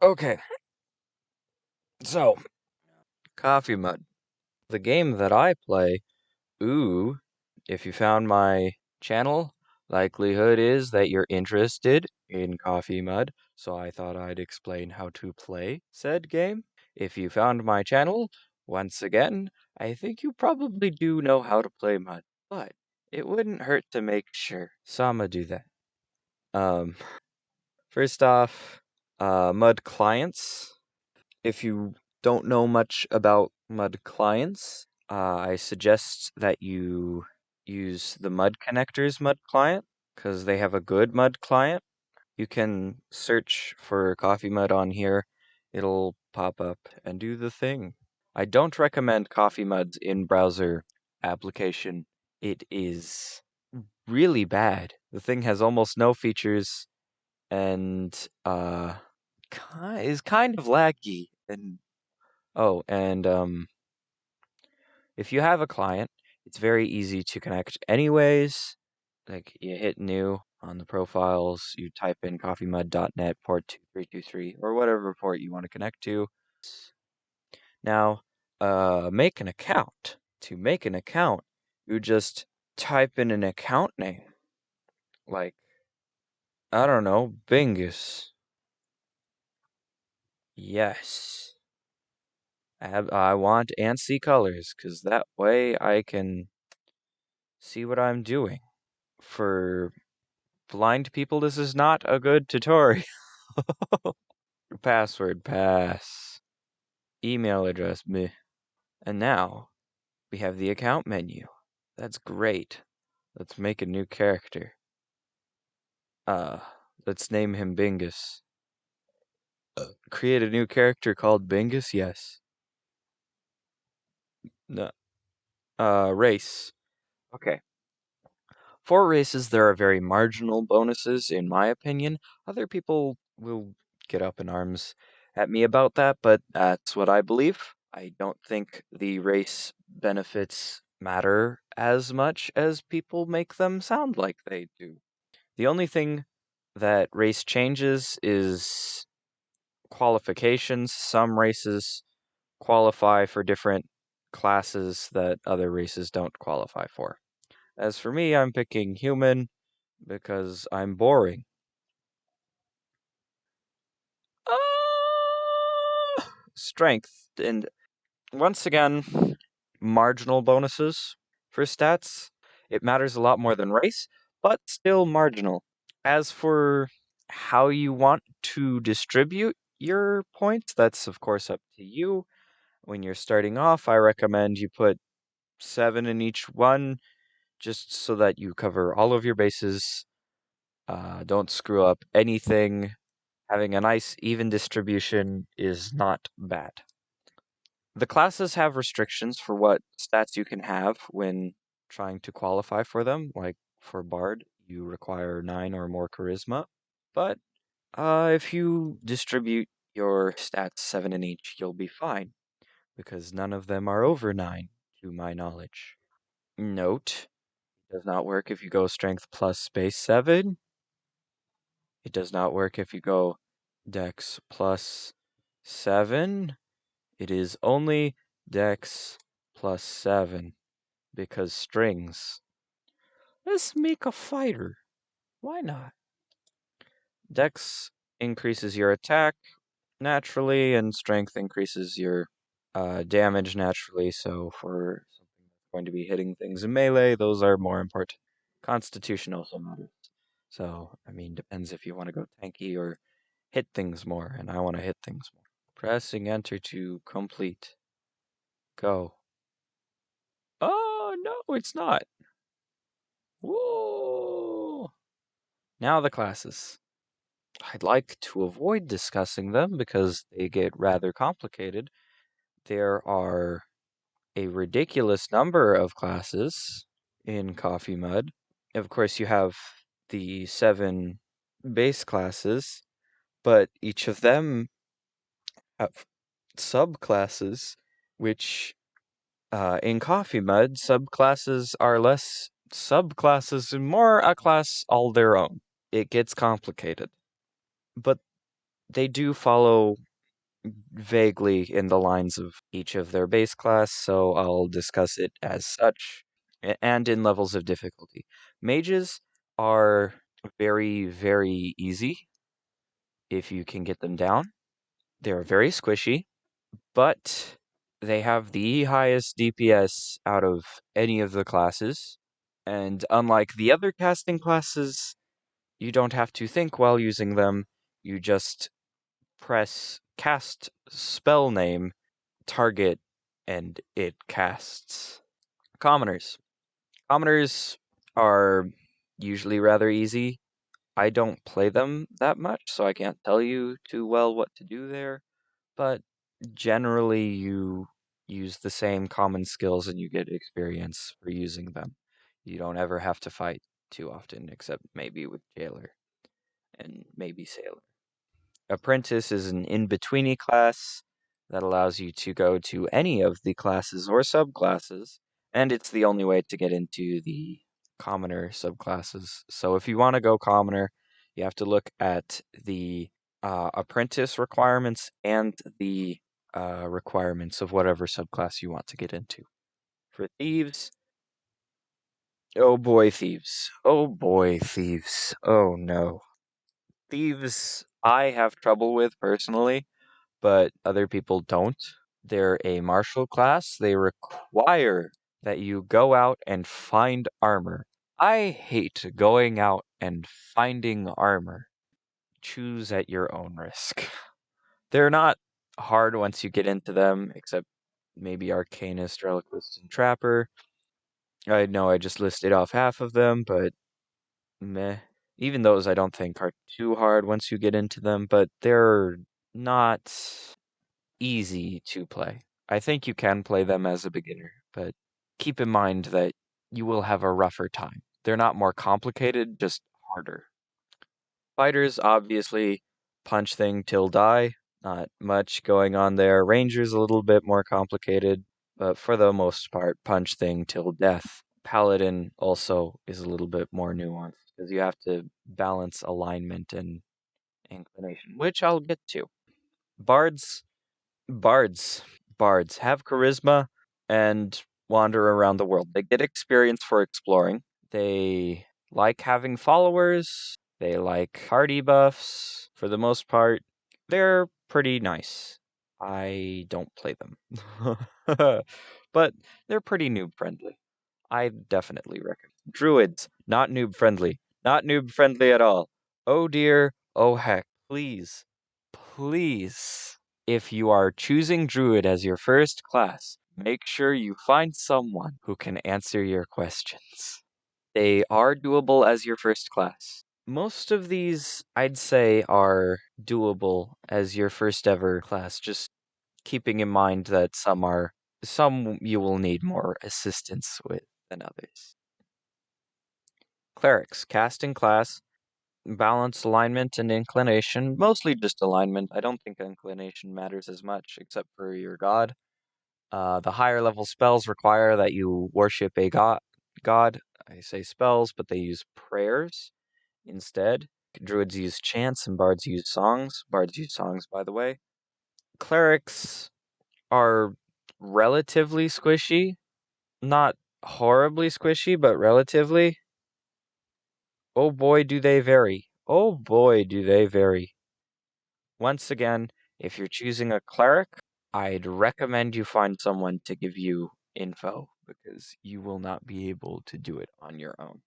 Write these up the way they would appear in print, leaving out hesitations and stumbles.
Okay, so CoffeeMud, the game that I play. Ooh, if you found my channel, likelihood is that you're interested in CoffeeMud, so I thought I'd explain how to play said game. If you found my channel, once again, I think you probably do know how to play Mud, but it wouldn't hurt to make sure. So I'ma do that. Um, First off, Mud clients. If you don't know much about Mud clients, I suggest that you use the Mud Connectors Mud client because they have a good Mud client. You can search for Coffee Mud on here. It'll pop up and do the thing. I don't recommend Coffee Mud's in-browser application. It is really bad. The thing has almost no features and is kind of laggy. And if you have a client, it's very easy to connect anyways. Like you hit new on the profiles, you type in coffeemud.net port 2323 or whatever port you want to connect to. Now, make an account. To make an account, you just type in an account name. Like, I don't know, Bingus. Yes. I want ANSI colors, because that way I can see what I'm doing. For blind people, this is not a good tutorial. Password, pass. Email address, meh. And now, we have the account menu. That's great. Let's make a new character. Let's name him Bingus. Create a new character called Bingus? Yes. No. Race. Okay. For races, there are very marginal bonuses, in my opinion. Other people will get up in arms at me about that, but that's what I believe. I don't think the race benefits matter as much as people make them sound like they do. The only thing that race changes is qualifications. Some races qualify for different classes that other races don't qualify for. As for me, I'm picking human because I'm boring. Strength. And once again, marginal bonuses for stats. It matters a lot more than race, but still marginal. As for how you want to distribute your points, that's of course up to you. When you're starting off, I recommend you put 7 in each one, just so that you cover all of your bases. Don't screw up anything. Having a nice, even distribution is not bad. The classes have restrictions for what stats you can have when trying to qualify for them. Like for Bard, you require 9 or more charisma. But if you distribute your stats 7 in each, you'll be fine, because none of them are over 9, to my knowledge. Note, it does not work if you go strength plus space 7. It does not work if you go dex plus 7. It is only dex plus 7, because strings. Let's make a fighter. Why not? Dex increases your attack naturally, and strength increases your damage naturally. So for something that's going to be hitting things in melee, those are more important. Constitution also matters. So, I mean, depends if you want to go tanky or hit things more, and I want to hit things more. Pressing enter to complete. Go. Oh, no, it's not. Whoa. Now the classes. I'd like to avoid discussing them because they get rather complicated. There are a ridiculous number of classes in Coffee Mud. Of course, you have the 7 base classes, but each of them have subclasses, which in Coffee Mud, subclasses are less subclasses and more a class all their own. It gets complicated. But They do follow vaguely in the lines of each of their base class, so I'll discuss it as such, and in levels of difficulty. Mages are very, very easy if you can get them down. They're very squishy, but they have the highest DPS out of any of the classes. And unlike the other casting classes, you don't have to think while using them. You just press cast spell name, target, and it casts. Commoners. Commoners are usually rather easy. I don't play them that much, so I can't tell you too well what to do there, but generally you use the same common skills and you get experience for using them. You don't ever have to fight too often, except maybe with Jailer and maybe Sailor. Apprentice is an in-betweeny class that allows you to go to any of the classes or subclasses, and it's the only way to get into the commoner subclasses. So if you want to go commoner, you have to look at the apprentice requirements and the requirements of whatever subclass you want to get into. For thieves, oh boy, thieves. Oh boy, thieves. Oh no. Thieves, I have trouble with personally, but other people don't. They're a martial class. They require that you go out and find armor. I hate going out and finding armor. Choose at your own risk. They're not hard once you get into them, except maybe Arcanist, Reliquist, and Trapper. I know I just listed off half of them, but meh. Even those I don't think are too hard once you get into them, but they're not easy to play. I think you can play them as a beginner, but keep in mind that you will have a rougher time. They're not more complicated, just harder. Fighters, obviously, punch thing till die. Not much going on there. Ranger's a little bit more complicated, but for the most part, punch thing till death. Paladin also is a little bit more nuanced because you have to balance alignment and inclination, which I'll get to. Bards, bards, bards have charisma and wander around the world. They get experience for exploring. They like having followers. They like party buffs. For the most part, they're pretty nice. I don't play them. But they're pretty noob friendly. I definitely recommend. Druids, not noob friendly. Not noob friendly at all. Oh dear, oh heck. Please, please, if you are choosing Druid as your first class, make sure you find someone who can answer your questions. They are doable as your first class. Most of these, I'd say, are doable as your first ever class, just keeping in mind that some you will need more assistance with than others. Clerics, casting class, balance alignment and inclination, mostly just alignment. I don't think inclination matters as much, except for your god. The higher level spells require that you worship a god. I say spells, but they use prayers instead. Druids use chants and bards use songs. Bards use songs, by the way. Clerics are relatively squishy. Not horribly squishy, but relatively. Oh boy, do they vary. Oh boy, do they vary. Once again, if you're choosing a cleric, I'd recommend you find someone to give you info because you will not be able to do it on your own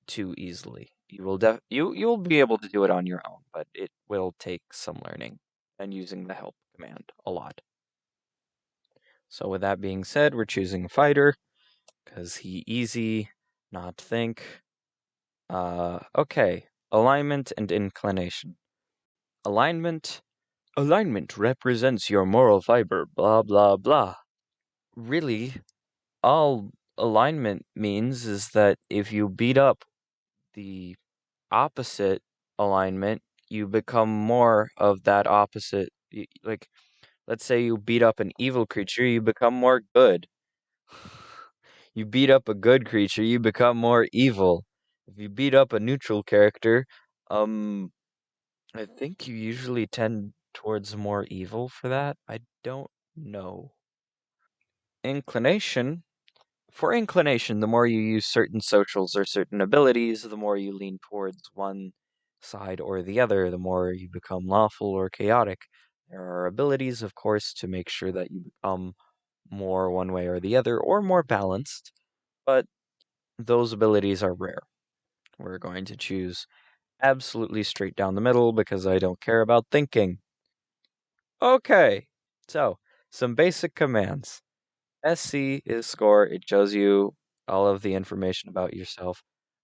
too easily. You'll be able to do it on your own, but it will take some learning and using the help command a lot. So with that being said, we're choosing fighter because he easy, not think. Okay, alignment and inclination. Alignment represents your moral fiber, blah blah blah. Really, all alignment means is that if you beat up the opposite alignment, you become more of that opposite. Like, let's say you beat up an evil creature, you become more good. You beat up a good creature, you become more evil. If you beat up a neutral character, um, I think you usually tend towards more evil for that. I don't know. Inclination. For inclination, the more you use certain socials or certain abilities, the more you lean towards one side or the other, the more you become lawful or chaotic. There are abilities, of course, to make sure that you become more one way or the other, or more balanced, but those abilities are rare. We're going to choose absolutely straight down the middle because I don't care about thinking. Okay, so some basic commands. SC is score, it shows you all of the information about yourself.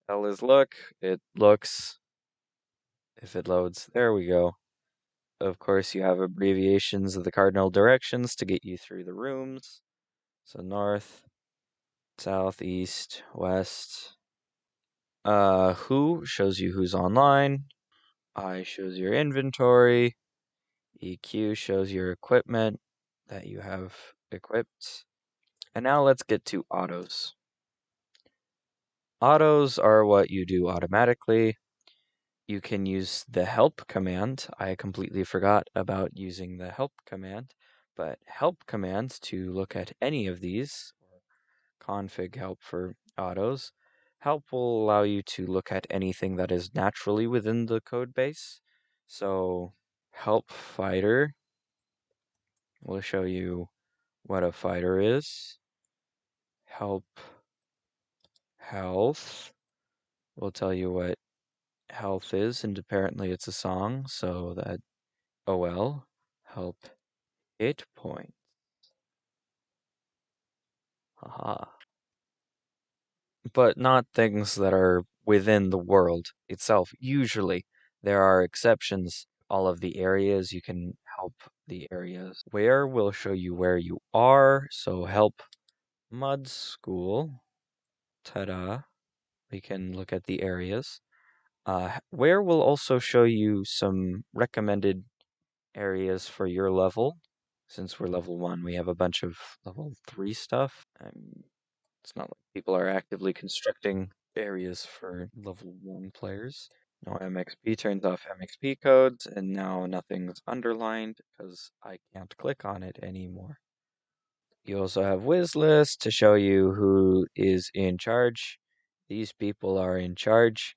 L is look, it looks, if it loads, there we go. Of course, you have abbreviations of the cardinal directions to get you through the rooms. So north, south, east, west. Who shows you who's online. I shows your inventory. EQ shows your equipment that you have equipped. And now let's get to autos. Autos are what you do automatically. You can use the help command. I completely forgot about using the help command, but help commands to look at any of these, or config help for autos. Help will allow you to look at anything that is naturally within the code base. So help fighter will show you what a fighter is. Help health will tell you what health is, and apparently it's a song, so that OL help hit point. Haha. But not things that are within the world itself. Usually, there are exceptions. All of the areas you can help the areas. Where will show you where you are, so help mud school. Ta-da. We can look at the areas. Where will also show you some recommended areas for your level. Since we're level 1, we have a bunch of level 3 stuff. It's not like people are actively constructing areas for level 1 players. No MXP turns off MXP codes, and now nothing's underlined because I can't click on it anymore. You also have Wiz List to show you who is in charge. These people are in charge.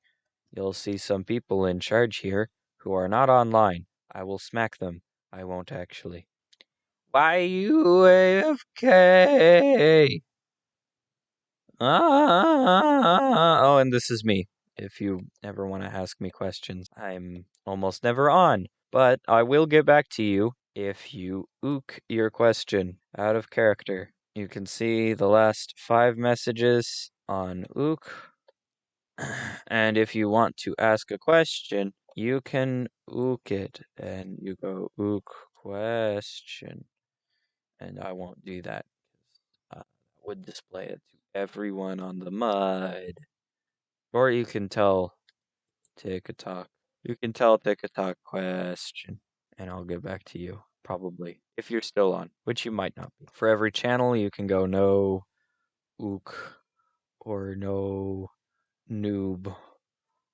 You'll see some people in charge here who are not online. I will smack them. I won't actually. Why you AFK? Oh, and this is me. If you ever want to ask me questions, I'm almost never on, but I will get back to you if you ook your question out of character. You can see the last 5 messages on ook. And if you want to ask a question, you can ook it, and you go ook question. And I won't do that. I would display it to everyone on the mud. Or you can tell TikTok. You can tell TikTok question, and I'll get back to you, probably, if you're still on, which you might not be. For every channel, you can go no ook, or no noob,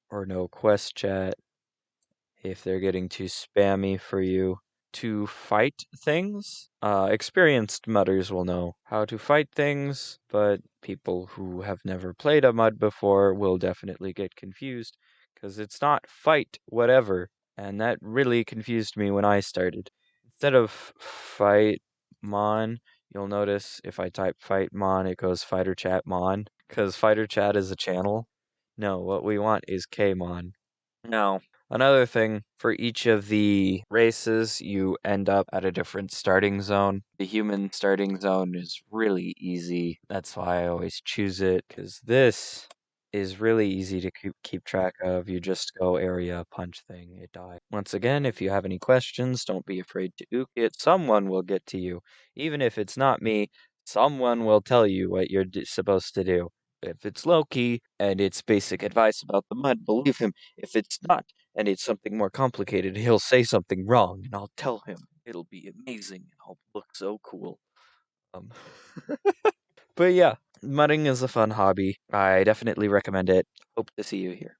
or no quest chat, if they're getting too spammy for you. To fight things, experienced mudders will know how to fight things, but people who have never played a mud before will definitely get confused, because it's not fight whatever, and that really confused me when I started. Instead of fight mon, you'll notice if I type fight mon, it goes fighter chat mon, because fighter chat is a channel. No, what we want is Kmon. Now, another thing, for each of the races, you end up at a different starting zone. The human starting zone is really easy. That's why I always choose it, because this is really easy to keep track of. You just go area, punch thing, it dies. Once again, if you have any questions, don't be afraid to ook it. Someone will get to you. Even if it's not me, someone will tell you what you're supposed to do. If it's Loki and it's basic advice about the mud, believe him. If it's not, and it's something more complicated, he'll say something wrong, and I'll tell him. It'll be amazing, and I'll look so cool. Um, but yeah, mudding is a fun hobby. I definitely recommend it. Hope to see you here.